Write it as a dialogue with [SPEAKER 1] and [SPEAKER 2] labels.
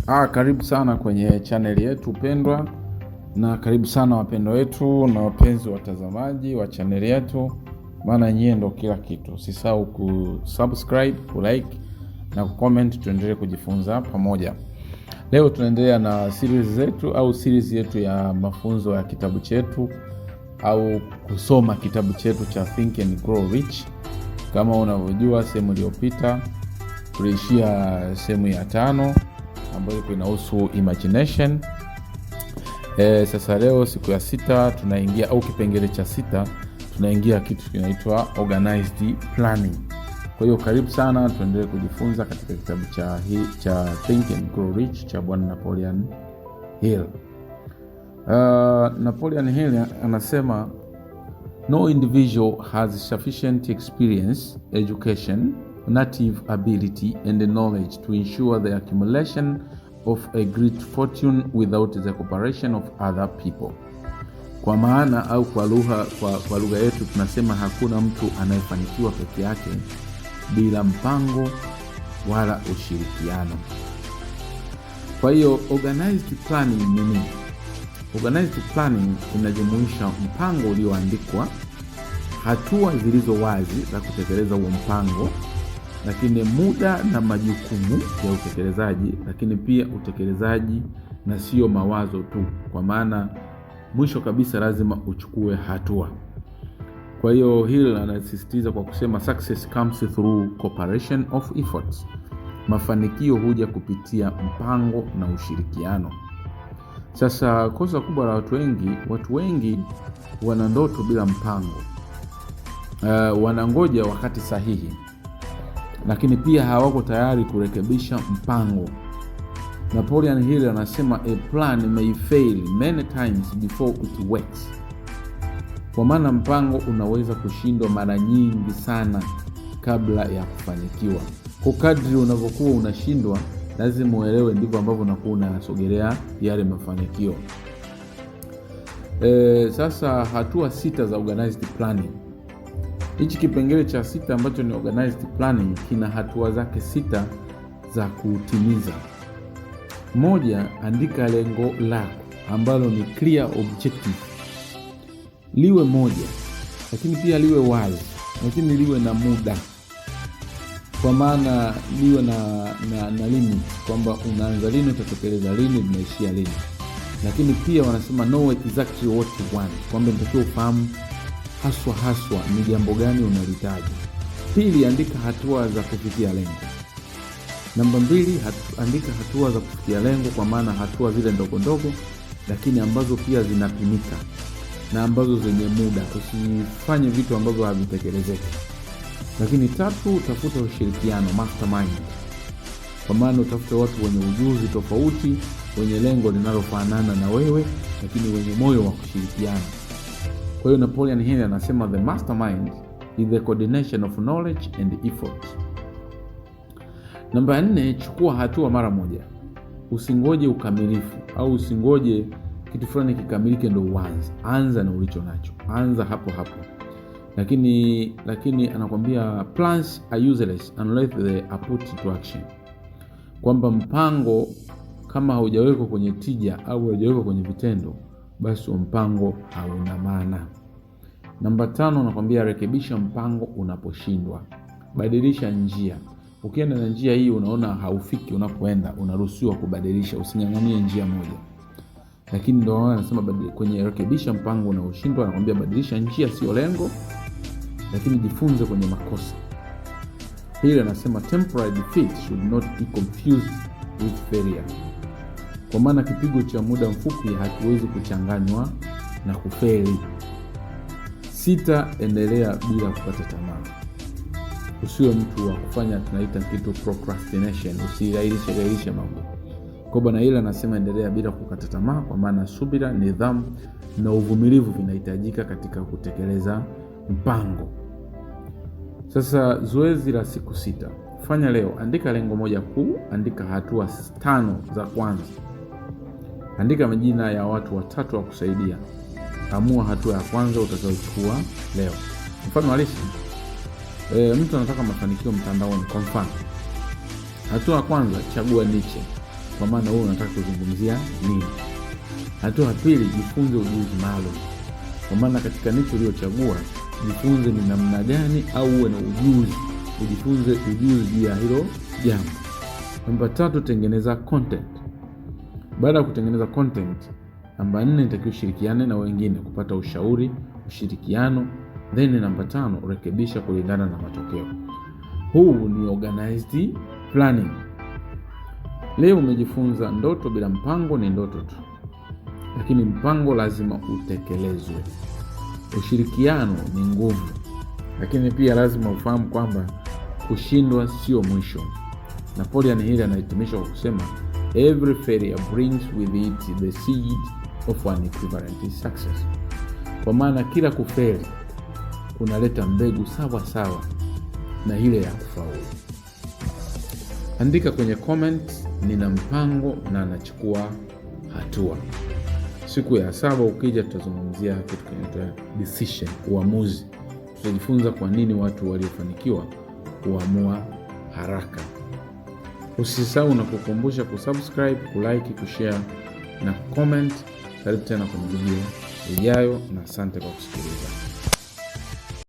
[SPEAKER 1] Karibu sana kwenye channel yetu pendwa, na karibu sana wapendwa wetu na wapenzi watazamaji wa channel yetu, maana nyie ndo kila kitu. Usisahau kusubscribe, kulike na kucomment, tuendelee kujifunza pamoja. Leo tunaendelea na series yetu ya mafunzo ya kitabu chetu au kusoma kitabu chetu cha Think and Grow Rich. Kama unavyojua, sehemu iliyopita tuliishia sehemu ya 5 ambayo inahusu imagination. Sasa leo siku ya 6 tunaingia, au kipengele cha 6 tunaingia kitu kinaitwa organized planning. Kwa hiyo karibu sana, tuendelee kujifunza katika kitabu cha Think and Grow Rich cha Bwana Napoleon Hill. Napoleon Hill anasema no individual has sufficient experience, education, native ability and knowledge to ensure the accumulation of a great fortune without the cooperation of other people. Kwa maana au kwa lugha yetu tunasema hakuna mtu anayefanikiwa peke yake bila mpango wala ushirikiano. Kwa hiyo organized planning ni nini? Organized planning inajumuisha mpango ulioandikwa, hatua zilizo wazi za kutekeleza huo mpango, lakini muda na majukumu ya utekelezaji, lakini pia utekelezaji na sio mawazo tu, kwa maana mwisho kabisa lazima uchukue hatua. Kwa hiyo Hill anasisitiza kwa kusema success comes through cooperation of efforts. Mafanikio huja kupitia mpango na ushirikiano. Sasa kosa kubwa la watu wengi wana ndoto bila mpango. Wanangoja wakati sahihi, lakini pia hawako tayari kurekebisha mpango. Napoleon Hill anasema a plan may fail many times before it works. Kwa maana mpango unaweza kushindwa mara nyingi sana kabla ya kufanikiwa. Kwa kadri unavyokuwa unashindwa, lazima uelewe ndivyo ambavyo unakuwa unasogelea yale mafanikio. Sasa hatua 6 za organized planning. Hichi kipengele cha 6 ambacho ni organized planning kina hatua zake 6 za kutimiza. 1, andika lengo lako ambalo ni clear objective. Liwe moja, lakini pia liwe wazi, lakini liwe na muda. Kwa maana liwe na limit, kwamba unaanza lini, utatekeleza lini, unaishia lini. Lakini pia wanasema know exactly what you want, kwamba unatakiwa ufahamu haswa ni jambo gani unalihitaji. Pili, andika hatua za kufikia lengo. Namba 2, andika hatua za kufikia lengo, kwa maana hatua zile ndogo ndogo lakini ambazo pia zinapimika na ambazo zenye muda. Usifanye vitu ambavyo havitekelezeki. Lakini 3, tafuta ushirikiano, mastermind. Kwa maana utafute watu wenye ujuzi tofauti, wenye lengo linalofanana na wewe, lakini wenye moyo wa kushirikiana. Kwa hiyo Napoleon Hill anasema the mastermind is the coordination of knowledge and effort. Namba 4, chukua hatua mara moja. Usingoje ukamilifu au usingoje kitu fulani kikamilike ndio uanze. Anza na ulicho nacho. Anza hapo. Lakini anakuambia plans are useless unless they are put to action. Kwamba mpango kama haujawekwa kwenye tija au haujawekwa kwenye vitendo, basi mpango hauna maana. Namba 5, anakuambia rekebisha mpango unaposhindwa. Badilisha njia. Ukienda na njia hii unaona haufiki unapoenda, unaruhusiwa kubadilisha, using'ang'anie njia moja. Lakini ndio anasema kwenye rekebisha mpango unaoshindwa, anakuambia badilisha njia, sio lengo, lakini jifunze kwenye makosa. Hili anasema temporary defeat should not be confused with failure. Kwa maana kipigo cha muda mfupi hakiwezi kuchanganywa na kufeli. 6, endelea bila kukata tamaa. Usiwe mtu wa kufanya tunaita kitu procrastination, usirailishe mambo. Kwa Bwana Hill anasema endelea bila kukata tamaa, kwa maana subira, nidhamu na uvumilivu vinahitajika katika kutekeleza mpango. Sasa zoezi la siku 6. Fanya leo, andika lengo moja kuu, andika hatua 5 za kwanza. Andika majina ya watu 3 wa kusaidia. Amua hatua ya kwanza utakayochukua leo. Mfano halisi, mtu anataka mafanikio mtandaoni. Kwa mfano, hatua ya kwanza, chagua niche. kwa maana wewe unataka kuzungumzia nini. Hatua ya pili, jifunze ujuzi maalum, kwa maana katika nicho uliochagua jifunze ni namna gani, au uwe na ujuzi, ujifunze ujuzi juu ya hilo jambo. Namba 3, tengeneza content. Baada ya kutengeneza content, namba 4, nitakiwa ushirikiane na wengine kupata ushauri, ushirikiano. Then namba 5, rekebisha kulingana na matokeo. Huu ni organized planning. Leo umejifunza ndoto bila mpango ni ndoto tu, lakini mpango lazima utekelezwe. Ushirikiano ni nguvu, lakini pia lazima ufahamu kwamba kushindwa sio mwisho. Napoleon Hill anahitimisha kwa kusema, every failure brings with it the seed of an equivalent success. Kwa maana kila kufeli kunaleta mbegu sawa sawa na ile ya kufaulu. Andika kwenye comment, nina mpango na nachukua hatua. Siku ya 7 ukija tutazungumzia kitu kinaitwa decision, uamuzi. Tutajifunza kwa nini watu waliofanikiwa huamua haraka. Usisahau na kukumbusha kusubscribe, kulike, kushare na comment. Karibu tena kwenye video ijayo, na asante kwa kusikiliza.